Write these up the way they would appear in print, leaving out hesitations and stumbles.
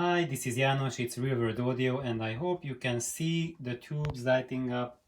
Hi, this is János, it's Real World Audio, and I hope you can see the tubes lighting up.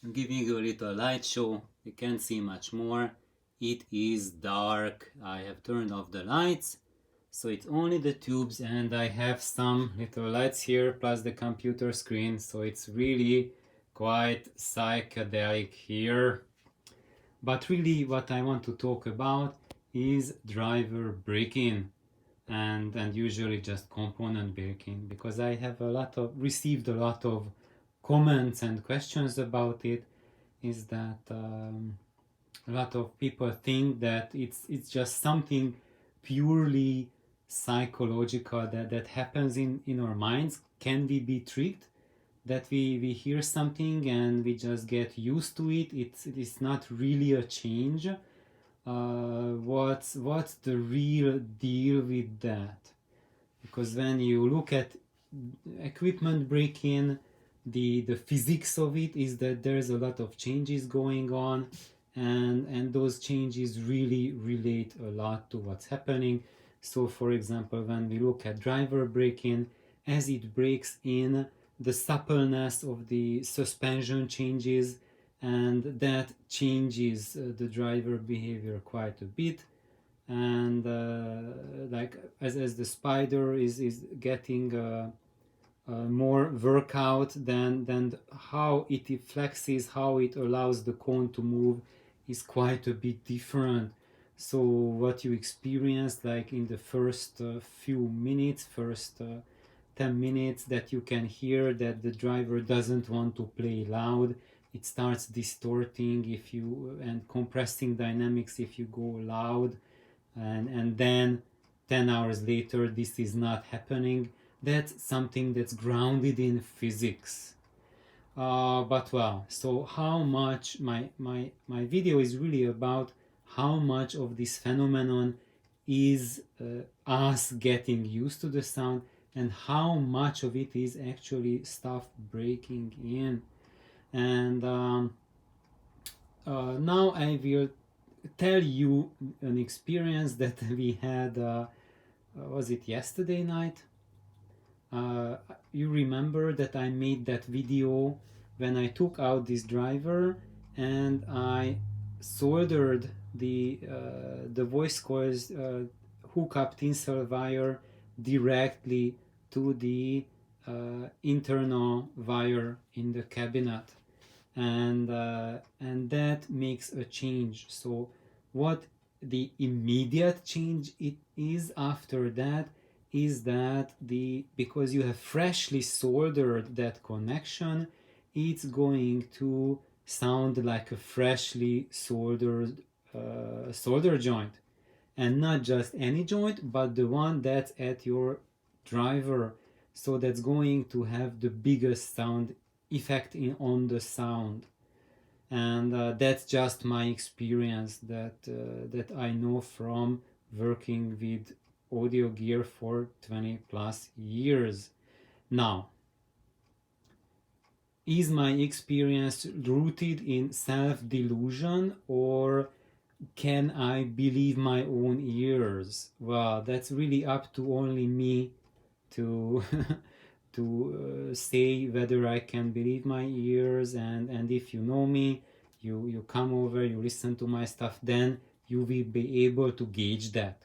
I'm giving you a little light show. You can't see much more. It is dark. I have turned off the lights, so it's only the tubes, and I have some little lights here, plus the computer screen, so it's really quite psychedelic here. But really what I want to talk about is driver break-in and usually just component break-in, because I have received a lot of comments and questions about it. Is that a lot of people think that it's just something purely psychological that happens in our minds. Can we be tricked that we hear something and we just get used to it? It's not really a change. What's the real deal with that? Because when you look at equipment break-in, the physics of it is that there's a lot of changes going on, and those changes really relate a lot to what's happening. So for example, when we look at driver break-in, as it breaks in, the suppleness of the suspension changes, and that changes the driver behavior quite a bit. And like as the spider is getting more workout, then how it flexes, how it allows the cone to move is quite a bit different. So what you experience like in the first few minutes, first 10 minutes, that you can hear that the driver doesn't want to play loud. It starts distorting if you and compressing dynamics if you go loud, and then 10 hours later this is not happening. That's something that's grounded in physics. But well, so how much my video is really about how much of this phenomenon is us getting used to the sound, and how much of it is actually stuff breaking in. And now I will tell you an experience that we had, was it yesterday night? You remember that I made that video when I took out this driver and I soldered the voice coils hookup tinsel wire directly to the internal wire in the cabinet, and that makes a change. So what the immediate change it is after that is that because you have freshly soldered that connection, it's going to sound like a freshly soldered solder joint, and not just any joint, but the one that's at your driver. So that's going to have the biggest sound effect on the sound. And that's just my experience that I know from working with audio gear for 20 plus years. Now, is my experience rooted in self-delusion, or can I believe my own ears? Well, that's really up to only me to to say whether I can believe my ears. And if you know me, you come over, you listen to my stuff, then you will be able to gauge that.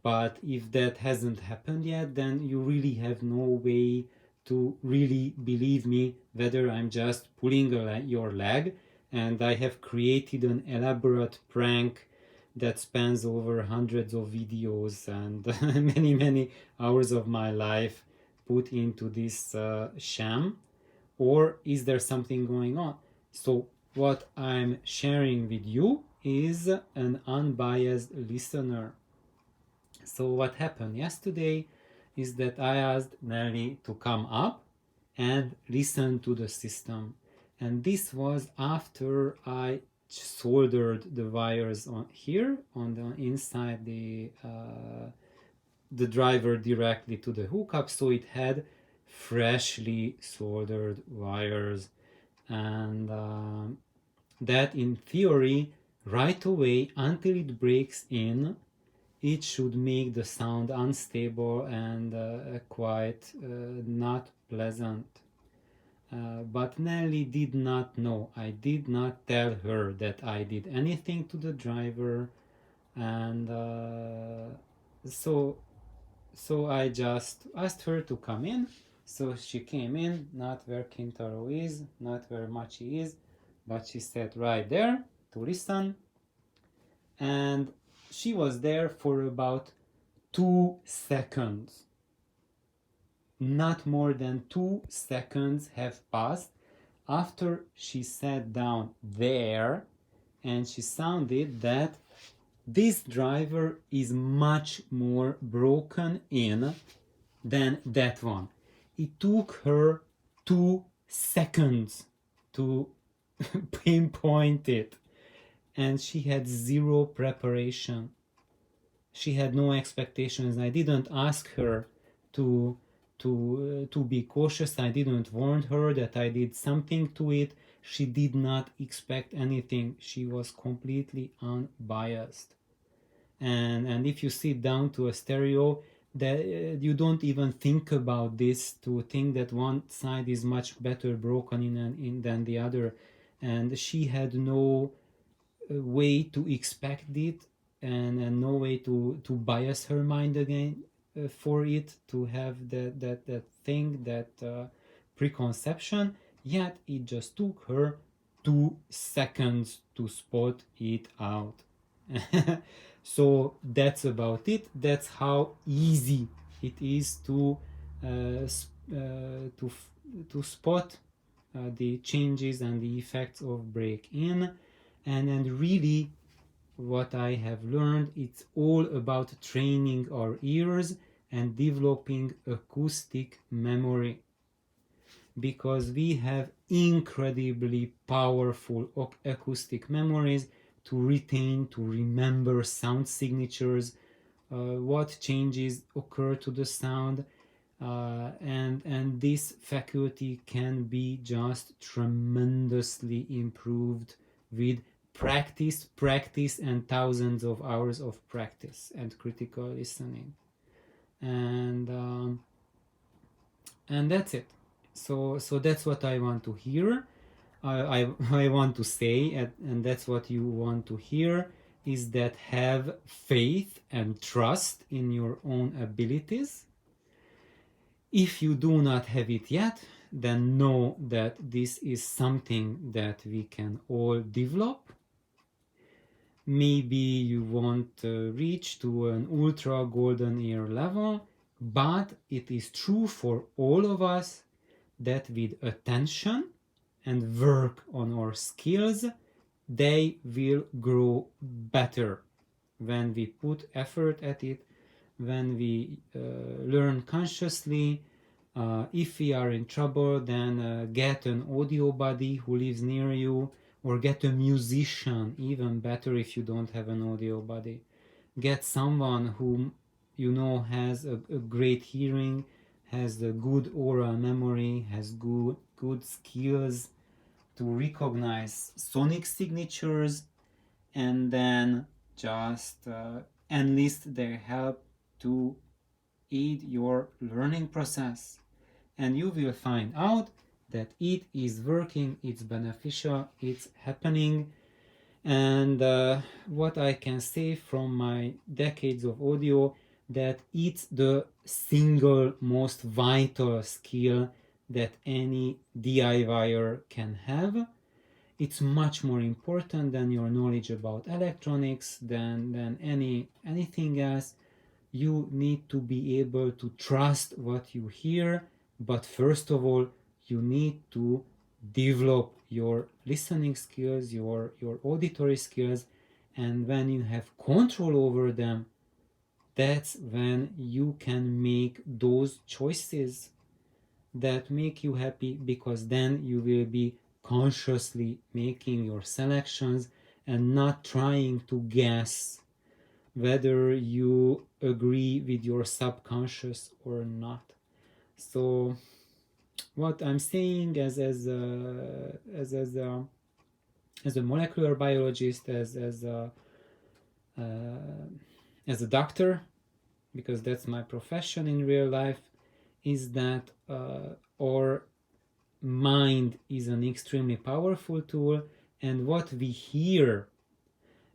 But if that hasn't happened yet, then you really have no way to really believe me whether I'm just pulling your leg and I have created an elaborate prank that spans over hundreds of videos and many hours of my life put into this sham, or is there something going on? So what I'm sharing with you is an unbiased listener. So what happened yesterday is that I asked Nelly to come up and listen to the system, and this was after I soldered the wires on here on the inside the driver directly to the hookup, so it had freshly soldered wires. And that in theory right away until it breaks in, it should make the sound unstable and quite not pleasant. But Nelly did not know. I did not tell her that I did anything to the driver, and so I just asked her to come in. So she came in, not where Kintaro is, not where Machi is, but she sat right there to listen, and she was there for about 2 seconds. Not more than 2 seconds have passed after she sat down there, and she sounded that this driver is much more broken in than that one. It took her 2 seconds to pinpoint it, and she had zero preparation. She had no expectations. I didn't ask her to be cautious. I didn't warn her that I did something to it. She did not expect anything. She was completely unbiased. And if you sit down to a stereo, that you don't even think about this, to think that one side is much better broken in than the other. And she had no way to expect it, and no way to bias her mind again for it, to have that thing, that preconception. Yet it just took her 2 seconds to spot it out. So that's about it. That's how easy it is to spot the changes and the effects of break-in. And then really, what I have learned, it's all about training our ears and developing acoustic memory, because we have incredibly powerful acoustic memories to retain, to remember sound signatures, what changes occur to the sound, and this faculty can be just tremendously improved with practice, and thousands of hours of practice and critical listening, and that's it. So that's what I want to hear. I want to say, and that's what you want to hear, is that have faith and trust in your own abilities. If you do not have it yet, then know that this is something that we can all develop. Maybe you won't reach to an ultra golden ear level, but it is true for all of us that with attention and work on our skills, they will grow better when we put effort at it, when we learn consciously. If we are in trouble, then get an audio buddy who lives near you, or get a musician, even better if you don't have an audio buddy. Get someone who you know has a great hearing, has a good oral memory, has good skills to recognize sonic signatures, and then just enlist their help to aid your learning process. And you will find out that it is working, it's beneficial, it's happening. And what I can say from my decades of audio, that it's the single most vital skill that any DIYer can have. It's much more important than your knowledge about electronics, than anything else. You need to be able to trust what you hear, but first of all, you need to develop your listening skills, your auditory skills, and when you have control over them, that's when you can make those choices that make you happy, because then you will be consciously making your selections and not trying to guess whether you agree with your subconscious or not. So what I'm saying as a molecular biologist, as as a doctor, because that's my profession in real life, is that our mind is an extremely powerful tool, and what we hear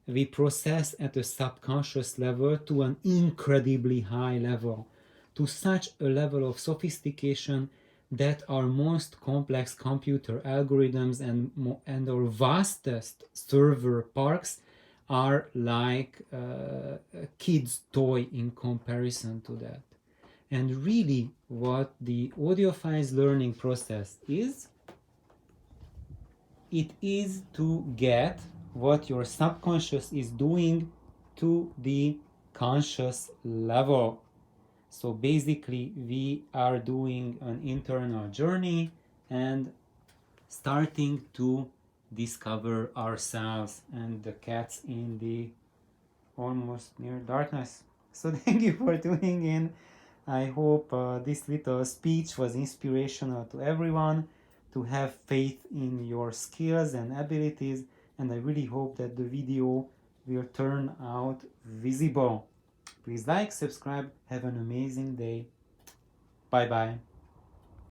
we process at a subconscious level to an incredibly high level, to such a level of sophistication that our most complex computer algorithms and our vastest server parks are like a kid's toy in comparison to that. And really, what the audiophile's learning process is, it is to get what your subconscious is doing to the conscious level. So basically, we are doing an internal journey and starting to discover ourselves and the cats in the almost near darkness. So thank you for tuning in. I hope this little speech was inspirational to everyone, to have faith in your skills and abilities, and I really hope that the video will turn out visible. Please like, subscribe, have an amazing day. Bye bye.